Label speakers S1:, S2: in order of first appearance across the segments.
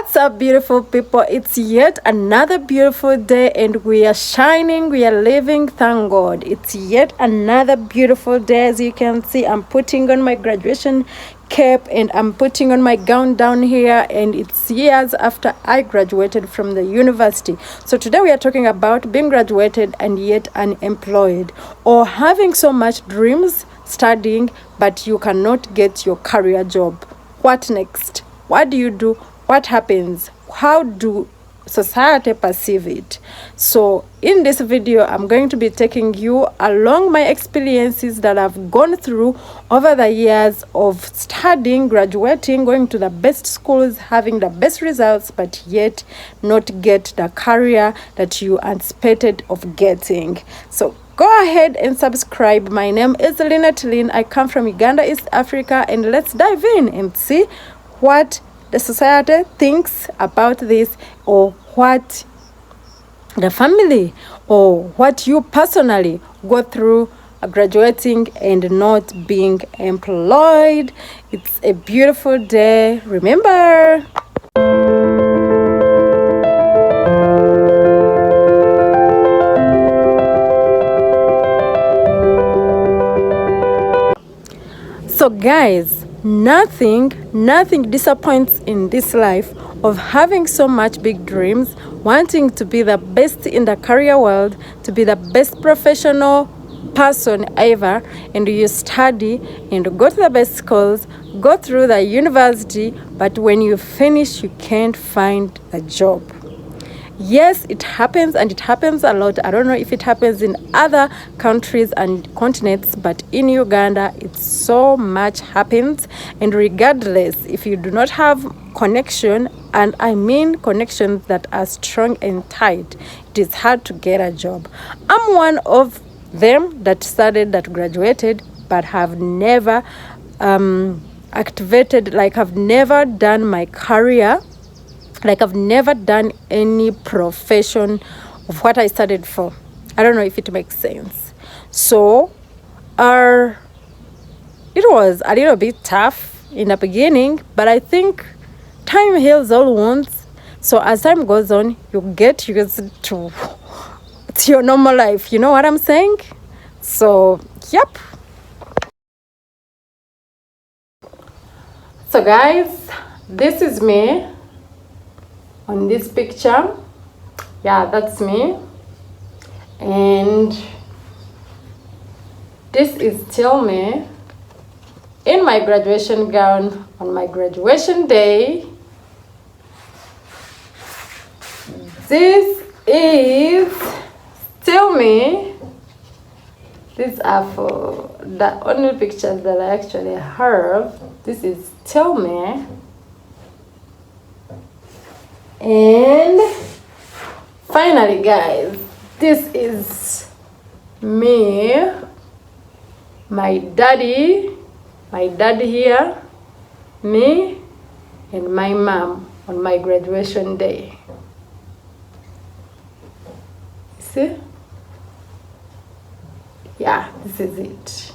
S1: What's up, beautiful people? It's yet another beautiful day and we are shining, we are living, thank God. It's yet another beautiful day. As you can see, I'm putting on my graduation cap and I'm putting on my gown down here, and it's years after I graduated from the university. So today we are talking about being graduated and yet unemployed, or having so much dreams, studying, but you cannot get your career job. What next? What do you do? What happens? How do society perceive it? So in this video, I'm going to be taking you along my experiences that I've gone through over the years of studying, graduating, going to the best schools, having the best results, but yet not get the career that you anticipated of getting. So go ahead and subscribe. My name is Lynette Lynn. I come from Uganda, East Africa, and let's dive in and see what the society thinks about this, or what the family, or what you personally go through graduating and not being employed. It's a beautiful day. Remember, so guys, nothing disappoints in this life of having so much big dreams, wanting to be the best in the career world, to be the best professional person ever, and you study and go to the best schools, go through the university, but when you finish you can't find a job. Yes, it happens, and it happens a lot. I don't know if it happens in other countries and continents, but in Uganda, it so much happens. And regardless, if you do not have connection, and I mean connections that are strong and tight, it is hard to get a job. I'm one of them that studied, that graduated, but have never activated, like I've never done my career. Like I've never done any profession of what I studied for. I don't know if it makes sense. So it was a little bit tough in the beginning, but I think time heals all wounds. So as time goes on, you get used to your normal life. You know what I'm saying? So, yep. So guys, this is me. On this picture, yeah, that's me, and this is still me in my graduation gown on my graduation day. This is still me. These are for the only pictures that I actually have. This is still me. And finally, guys, this is me, my dad here, me, and my mom on my graduation day. See? Yeah, this is it.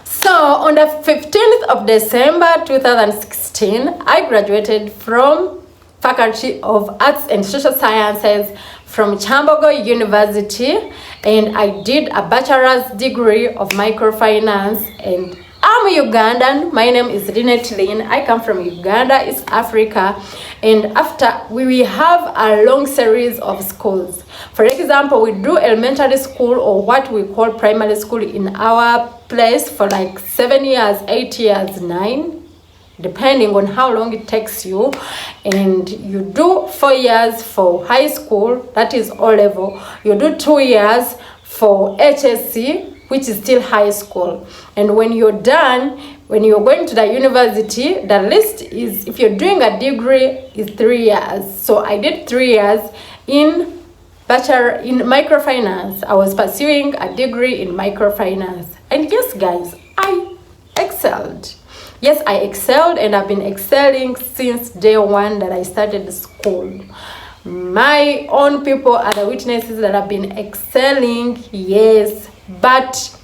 S1: So on the 15th of December 2016, I graduated from Faculty of Arts and Social Sciences from Kyambogo University, and I did a bachelor's degree of microfinance, and I'm Ugandan. My name is Lynette Lynn. I come from Uganda, East Africa, and after we have a long series of schools. For example, we do elementary school, or what we call primary school in our place, for like 7 years, 8 years, 9, depending on how long it takes you. And you do 4 years for high school, that is O level. You do 2 years for HSC, which is still high school. And when you're done, when you're going to the university, the list is, if you're doing a degree, is 3 years. So I did 3 years in bachelor in microfinance. I was pursuing a degree in microfinance. And yes, guys, I excelled. Yes, I excelled, and I've been excelling since day one that I started school. My own people are the witnesses that I've been excelling, yes. But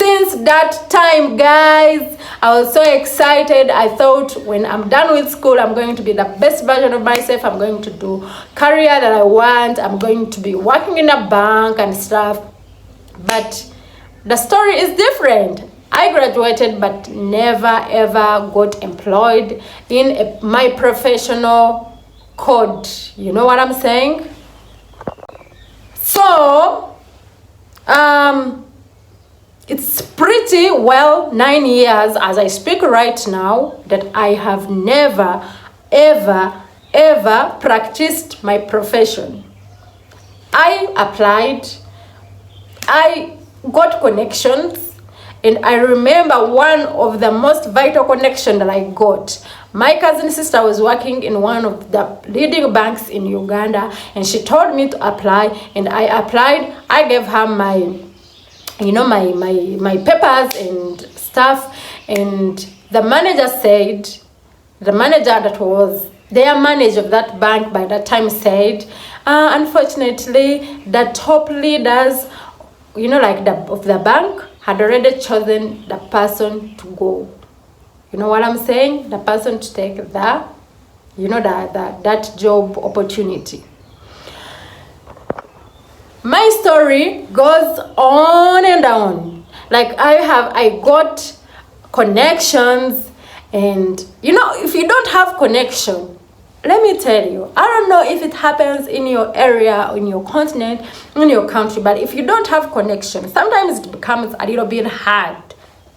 S1: Since that time, guys, I was so excited. I thought when I'm done with school, I'm going to be the best version of myself. I'm going to do career that I want. I'm going to be working in a bank and stuff. But the story is different. I graduated but never ever got employed in my professional code. You know what I'm saying? So, it's pretty well 9 years as I speak right now that I have never, ever practiced my profession. I applied, I got connections, and I remember one of the most vital connections that I got. My cousin sister was working in one of the leading banks in Uganda, and she told me to apply, and I applied. I gave her my papers and stuff, and the manager that was their manager of that bank by that time said, unfortunately, the top leaders, of the bank had already chosen the person to go. You know what I'm saying? The person to take that job opportunity. My story goes on and on. Like I got connections, and if you don't have connection, let me tell you, I don't know if it happens in your area, in your continent, in your country, but if you don't have connection, sometimes it becomes a little bit hard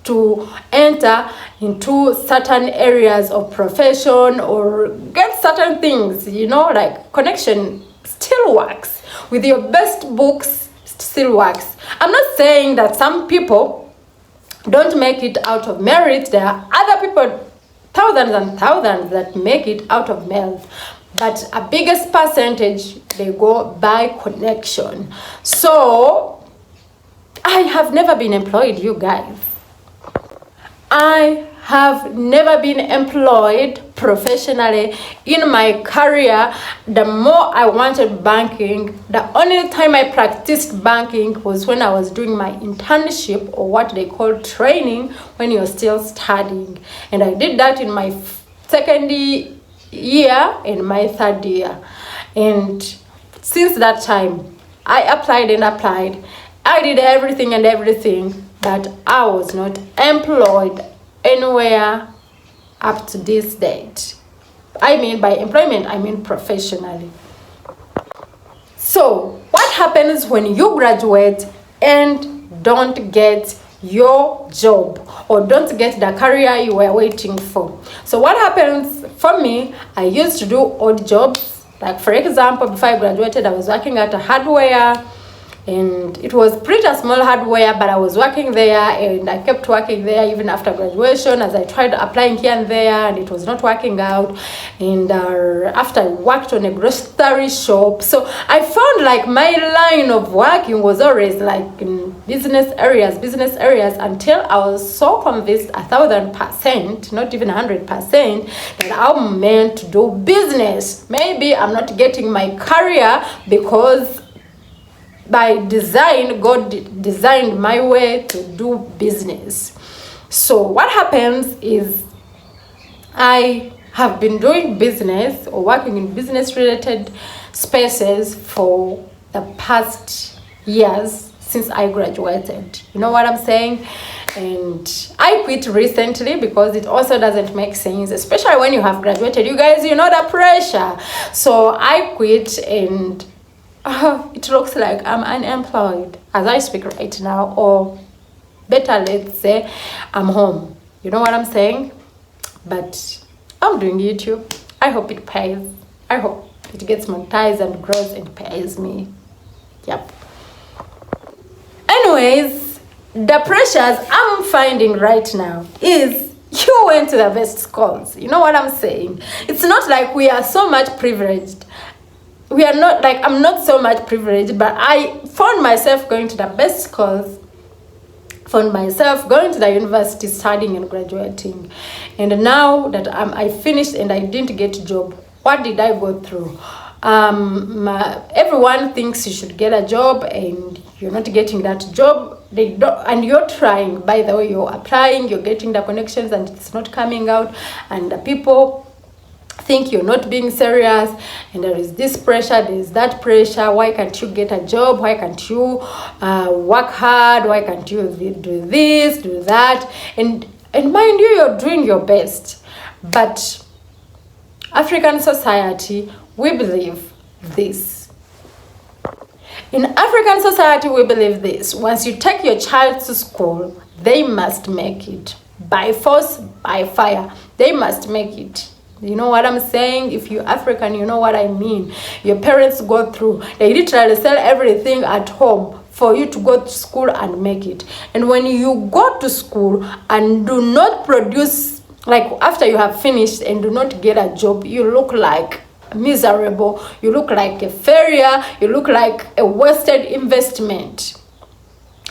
S1: to enter into certain areas of profession or get certain things, like connection still works. With your best books, still works. I'm not saying that some people don't make it out of merit. There are other people, thousands and thousands, that make it out of merit. But a biggest percentage, they go by connection. So, I have never been employed, you guys. I have never been employed professionally in my career. The more I wanted banking, the only time I practiced banking was when I was doing my internship, or what they call training, when you're still studying. And I did that in my second year and my third year. And since that time, I applied. I did everything, but I was not employed anywhere up to this date. I mean, by employment, I mean professionally. So, what happens when you graduate and don't get your job, or don't get the career you were waiting for? So, what happens for me, I used to do odd jobs. Like, for example, before I graduated, I was working at a hardware, and it was pretty small hardware, but I was working there, and I kept working there even after graduation, as I tried applying here and there, and it was not working out. And after I worked on a grocery shop, so I found like my line of working was always like in business areas, until I was so convinced 1,000%, not even 100%, that I'm meant to do business. Maybe I'm not getting my career because by design, God designed my way to do business. So what happens is, I have been doing business or working in business related spaces for the past years since I graduated. You know what I'm saying? And I quit recently because it also doesn't make sense, especially when you have graduated. You guys, you know the pressure. So I quit, and it looks like I'm unemployed as I speak right now, or better, let's say I'm home. You know what I'm saying? But I'm doing YouTube. I hope it pays. I hope it gets monetized and grows and pays me. Yep. Anyways, the pressures I'm finding right now is, you went to the best schools. You know what I'm saying? It's not like we are so much privileged. We are not like, I'm not so much privileged, but I found myself going to the best schools, found myself going to the university, studying and graduating. And now that I finished and I didn't get a job, what did I go through? Everyone thinks you should get a job, and you're not getting that job. they don't, and you're trying, by the way, you're applying, you're getting the connections, and it's not coming out, and the people think you're not being serious, and there is this pressure, there is that pressure. Why can't you get a job? Why can't you work hard? Why can't you do this, do that? And mind you, you're doing your best, but African society, we believe this. In African society, we believe this: once you take your child to school, they must make it by force, by fire. They must make it. You know what I'm saying? If you're African, you know what I mean. Your parents go through, they literally sell everything at home for you to go to school and make it. And when you go to school and do not produce, like after you have finished and do not get a job, you look like miserable, you look like a failure, you look like a wasted investment.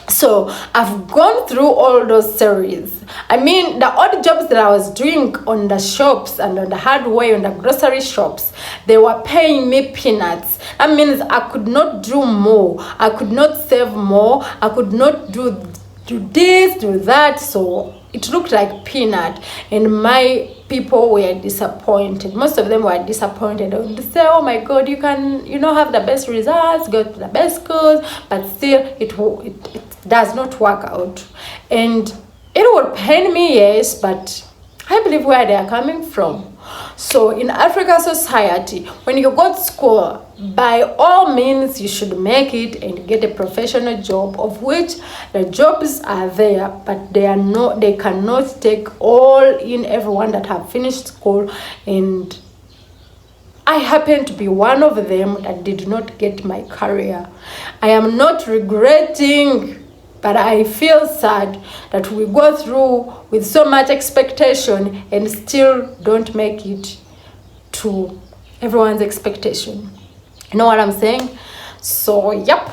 S1: So I've gone through all those series. I mean, the odd jobs that I was doing on the shops and on the hardware, on the grocery shops, they were paying me peanuts. That means I could not do more. I could not save more. I could not do this, do that. So it looked like peanut, and my people were disappointed. Most of them were disappointed. They would say, oh my God, you can, have the best results, go to the best schools, but still it does not work out. And it will pain me, yes, but I believe where they are coming from. So in African society, when you go to school, by all means you should make it and get a professional job, of which the jobs are there, but they cannot take all in everyone that have finished school. And I happen to be one of them that did not get my career. I am not regretting, but I feel sad that we go through with so much expectation and still don't make it to everyone's expectation. You know what I'm saying? So, yep.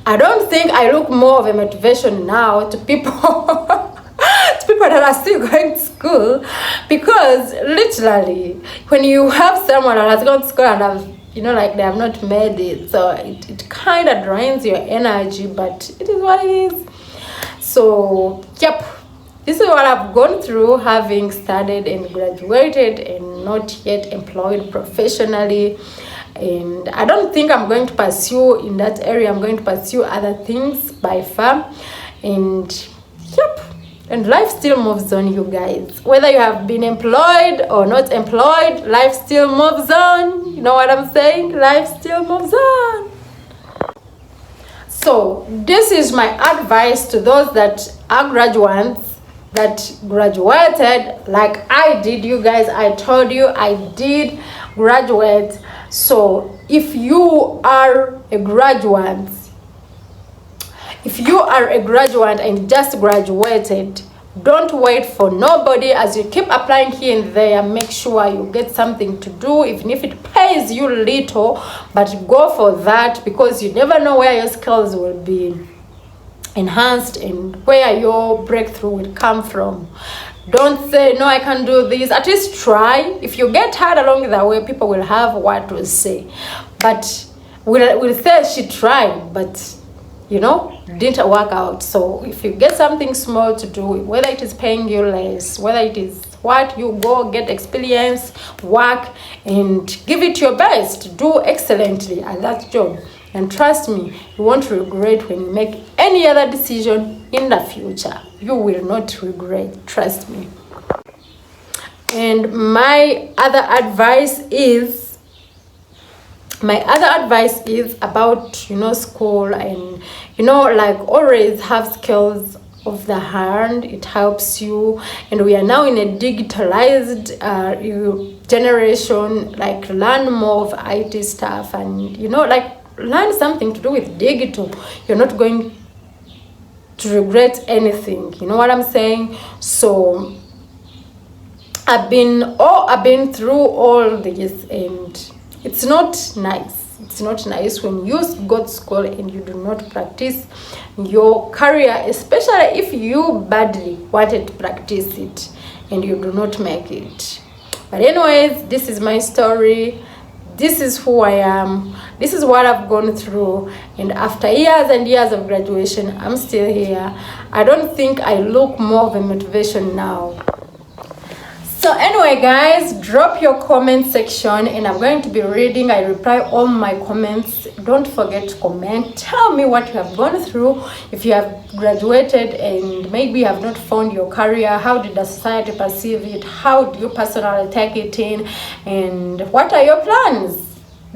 S1: I don't think I look more of a motivation now to people to people that are still going to school, because literally when you have someone that has gone to school and have, like they have not made it, so it kind of drains your energy, but it is what it is. So, yep. This is what I've gone through, having studied and graduated and not yet employed professionally. And I don't think I'm going to pursue in that area. I'm going to pursue other things by far. And yep. And life still moves on, you guys. Whether you have been employed or not employed, life still moves on. You know what I'm saying? Life still moves on. So this is my advice to those that are graduates, that graduated like I did. You guys, I told you I did graduate. So if you are a graduate, and just graduated, don't wait for nobody. As you keep applying here and there, make sure you get something to do, even if it pays you little, but go for that, because you never know where your skills will be enhanced and where your breakthrough will come from. Don't say, no, I can't do this. At least try. If you get hurt along the way, people will have what to say. But we'll say she tried, but didn't work out. So if you get something small to do, whether it is paying you less, whether it is what, you go get experience, work, and give it your best. Do excellently at that job. And trust me, you won't regret when you make any other decision in the future. You will not regret, trust me. And my other advice is about, school, and, like always have skills of the hand. It helps you. And we are now in a digitalized generation, like learn more of IT stuff, and, learn something to do with digital. You're not going to regret anything. You know what I'm saying? So I've been through all this, and it's not nice. It's not nice when you go to school and you do not practice your career, especially if you badly wanted to practice it and you do not make it. But anyways, this is my story. this is who I am, this is what I've gone through, and after years and years of graduation, I'm still here. I don't think I look more of a motivation now. So anyway guys, drop your comment section and I'm going to be reading. I reply all my comments. Don't forget to comment. Tell me what you have gone through. If you have graduated and maybe you have not found your career, how did the society perceive it? How do you personally take it in? And what are your plans?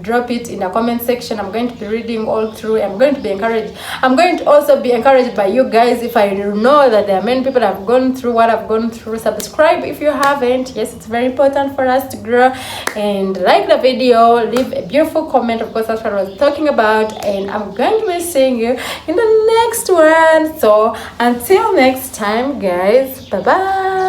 S1: Drop it in the comment section. I'm going to be reading all through. I'm going to be encouraged. I'm going to also be encouraged by you guys. If I know that there are many people that have gone through what I've gone through, subscribe if you haven't. Yes, it's very important for us to grow. And like the video, leave a beautiful comment. Of course, that's what I was talking about. And I'm going to be seeing you in the next one. So until next time guys, bye bye.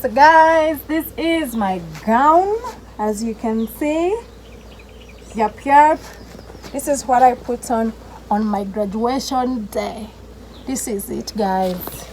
S1: So guys, this is my gown, as you can see. Yep. This is what I put on my graduation day. This is it guys.